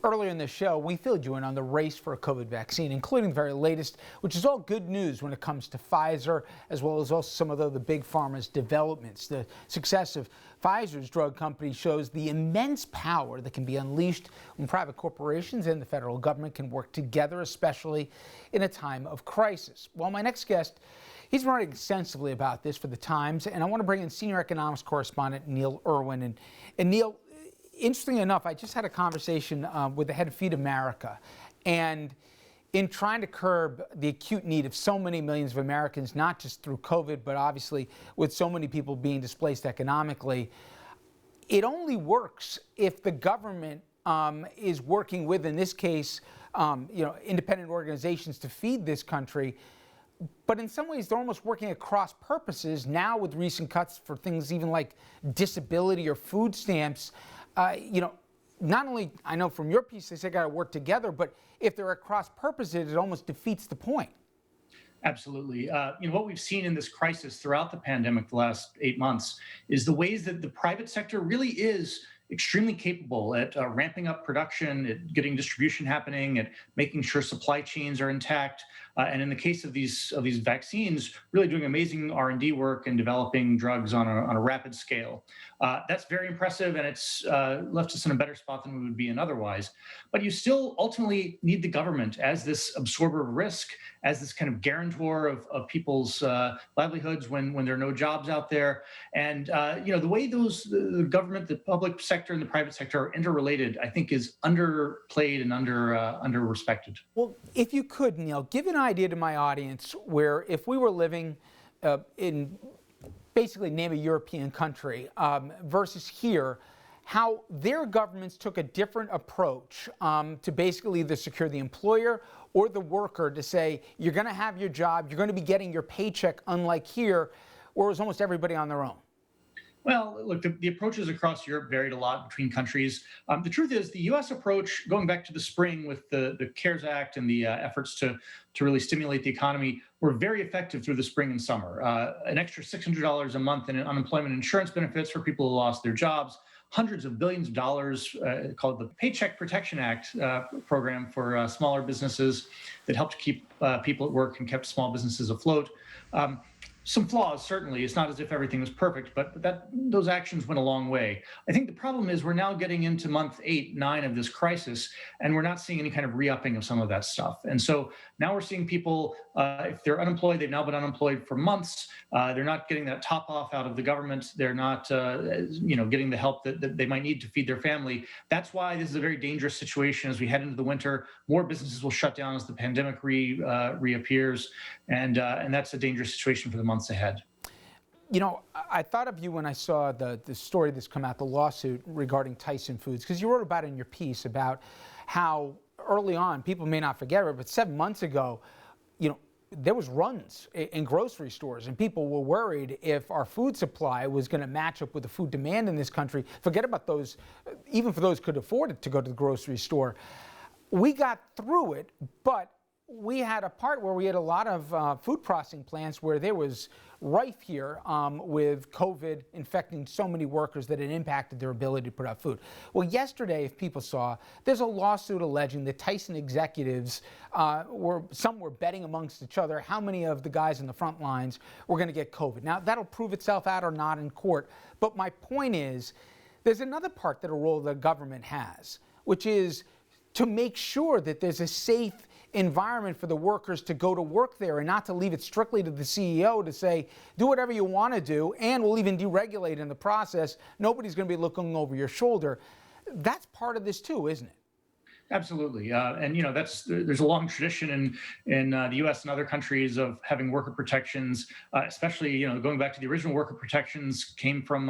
Earlier in the show, we filled you in on the race for a COVID vaccine, including the very latest, which is all good news when it comes to Pfizer, as well as also some of the big pharma's developments. The success of Pfizer's drug company shows the immense power that can be unleashed when private corporations and the federal government can work together, especially in a time of crisis. Well, my next guest, he's been writing extensively about this for the Times, and I want to bring in senior economics correspondent Neil Irwin. And Neil, interestingly enough, I just had a conversation with the head of Feed America, and in trying to curb the acute need of so many millions of Americans, not just through COVID, but obviously with so many people being displaced economically, it only works if the government is working with, in this case, independent organizations to feed this country. But in some ways, they're almost working at cross purposes now with recent cuts for things even like disability or food stamps. Not only, I know from your piece, they say got to work together, but if they're at cross purposes, it almost defeats the point. Absolutely. What we've seen in this crisis throughout the pandemic, the last 8 months, is the ways that the private sector really is extremely capable at ramping up production, at getting distribution happening, at making sure supply chains are intact, and in the case of these vaccines, really doing amazing R&D work and developing drugs on a rapid scale. That's very impressive, and it's left us in a better spot than we would be in otherwise. But you still ultimately need the government as this absorber of risk, as this kind of guarantor of people's livelihoods when there are no jobs out there. And the way the government, the public sector, and the private sector are interrelated, I think, is underplayed and under-respected. Well, if you could, Neil, give an idea to my audience where if we were living in basically name a European country versus here, how their governments took a different approach to basically either secure the employer or the worker to say, you're going to have your job, you're going to be getting your paycheck, unlike here, where it was almost everybody on their own. Well, look, the approaches across Europe varied a lot between countries. The truth is, the U.S. approach, going back to the spring with the CARES Act and the efforts to really stimulate the economy, were very effective through the spring and summer. An extra $600 a month in unemployment insurance benefits for people who lost their jobs, hundreds of billions of dollars, called the Paycheck Protection Act program for smaller businesses that helped keep people at work and kept small businesses afloat. Some flaws, certainly. It's not as if everything was perfect, but those actions went a long way. I think the problem is we're now getting into month 8, 9 of this crisis, and we're not seeing any kind of re-upping of some of that stuff. And so now we're seeing people, if they're unemployed, they've now been unemployed for months. They're not getting that top off out of the government. They're not, getting the help that they might need to feed their family. That's why this is a very dangerous situation as we head into the winter. More businesses will shut down as the pandemic reappears, and that's a dangerous situation for the months ahead. I thought of you when I saw the story that's come out, the lawsuit regarding Tyson Foods, because you wrote about it in your piece about how early on, people may not forget it, but 7 months ago, there was runs in grocery stores, and people were worried if our food supply was going to match up with the food demand in this country. Forget about those, even for those who could afford it to go to the grocery store. We got through it, but we had a part where we had a lot of food processing plants where there was rife here with COVID infecting so many workers that it impacted their ability to put out food. Well, yesterday, if people saw, there's a lawsuit alleging that Tyson executives some were betting amongst each other how many of the guys in the front lines were going to get COVID. Now, that'll prove itself out or not in court. But my point is, there's another part that a role the government has, which is to make sure that there's a safe environment for the workers to go to work there and not to leave it strictly to the CEO to say, do whatever you want to do, and we'll even deregulate in the process. Nobody's going to be looking over your shoulder. That's part of this too, isn't it? Absolutely. There's a long tradition in the U.S. and other countries of having worker protections, especially, going back to the original worker protections came from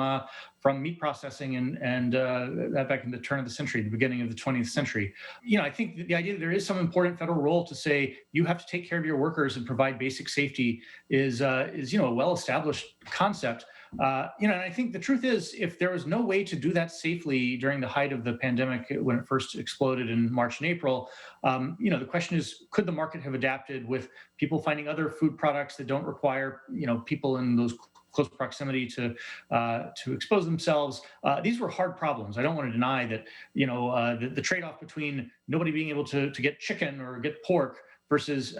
meat processing and that back in the turn of the century, the beginning of the 20th century. I think the idea that there is some important federal role to say you have to take care of your workers and provide basic safety is a well-established concept. And I think the truth is, if there was no way to do that safely during the height of the pandemic when it first exploded in March and April, the question is, could the market have adapted with people finding other food products that don't require, people in those close proximity to expose themselves. These were hard problems. I don't want to deny that, the trade-off between nobody being able to get chicken or get pork versus,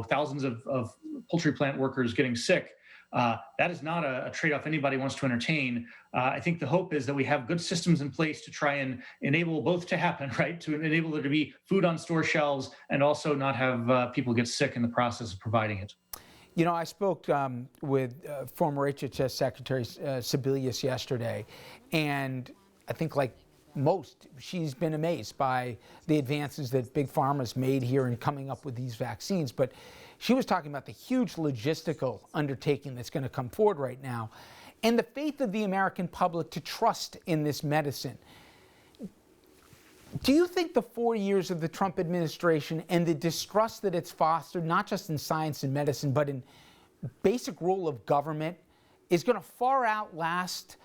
thousands of poultry plant workers getting sick. That is not a trade-off anybody wants to entertain. I think the hope is that we have good systems in place to try and enable both to happen, right? To enable there to be food on store shelves and also not have people get sick in the process of providing it. I spoke with former HHS Secretary Sebelius yesterday, and I think like most, she's been amazed by the advances that Big Pharma's made here in coming up with these vaccines. But she was talking about the huge logistical undertaking that's going to come forward right now and the faith of the American public to trust in this medicine. Do you think the 4 years of the Trump administration and the distrust that it's fostered, not just in science and medicine, but in basic role of government, is going to far outlast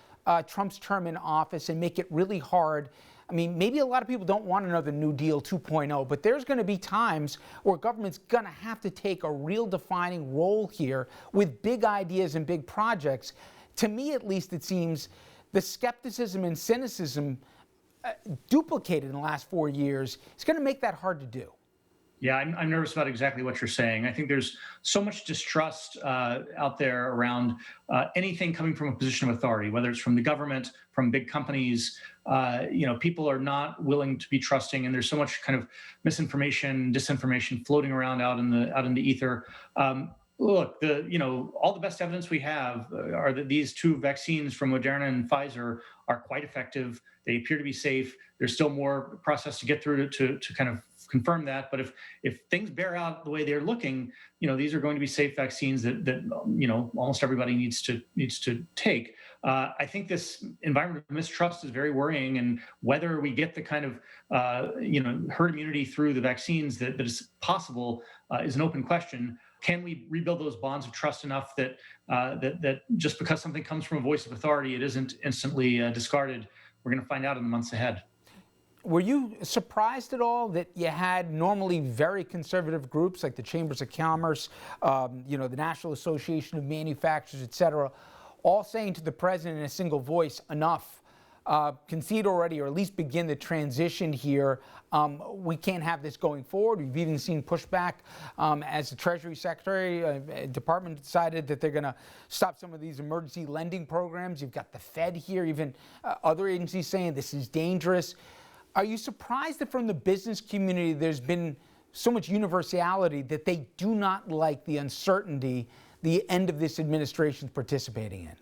Trump's term in office and make it really hard? I mean, maybe a lot of people don't want another New Deal 2.0, but there's going to be times where government's going to have to take a real defining role here with big ideas and big projects. To me, at least, it seems the skepticism and cynicism duplicated in the last 4 years is going to make that hard to do. Yeah, I'm nervous about exactly what you're saying. I think there's so much distrust out there around anything coming from a position of authority, whether it's from the government, from big companies. People are not willing to be trusting, and there's so much kind of misinformation, disinformation floating around out in the ether. Look, all the best evidence we have are that these two vaccines from Moderna and Pfizer are quite effective. They appear to be safe. There's still more process to get through to kind of confirm that. But if things bear out the way they're looking, these are going to be safe vaccines that almost everybody needs to take. I think this environment of mistrust is very worrying, and whether we get the kind of herd immunity through the vaccines that is possible is an open question. Can we rebuild those bonds of trust enough that just because something comes from a voice of authority, it isn't instantly discarded? We're going to find out in the months ahead. Were you surprised at all that you had normally very conservative groups like the Chambers of Commerce, the National Association of Manufacturers, et cetera, all saying to the president in a single voice, enough, concede already, or at least begin the transition here. We can't have this going forward. We've even seen pushback as the Treasury Secretary Department decided that they're going to stop some of these emergency lending programs. You've got the Fed here, even other agencies saying this is dangerous. Are you surprised that from the business community there's been so much universality that they do not like the uncertainty the end of this administration is participating in?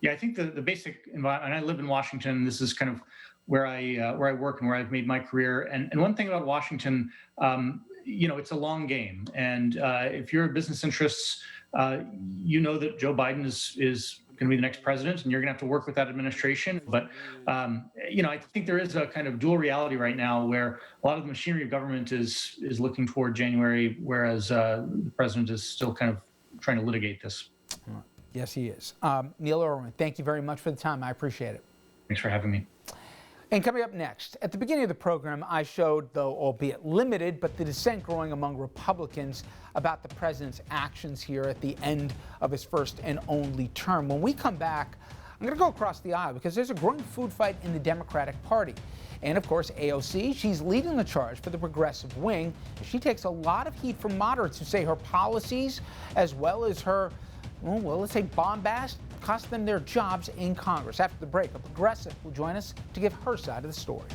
Yeah, I think the basic environment, and I live in Washington, this is kind of where I work and where I've made my career. And one thing about Washington, it's a long game. And if you're a business interests, that Joe Biden is going to be the next president, and you're going to have to work with that administration. But, I think there is a kind of dual reality right now where a lot of the machinery of government is looking toward January, whereas the president is still kind of trying to litigate this. Yes, he is. Neil Irwin, thank you very much for the time. I appreciate it. Thanks for having me. And coming up next, at the beginning of the program, I showed, though albeit limited, but the dissent growing among Republicans about the president's actions here at the end of his first and only term. When we come back, I'm going to go across the aisle because there's a growing food fight in the Democratic Party. And of course, AOC, she's leading the charge for the progressive wing. She takes a lot of heat from moderates who say her policies, as well as her, let's say bombast, cost them their jobs in Congress. After the break, a progressive will join us to give her side of the story.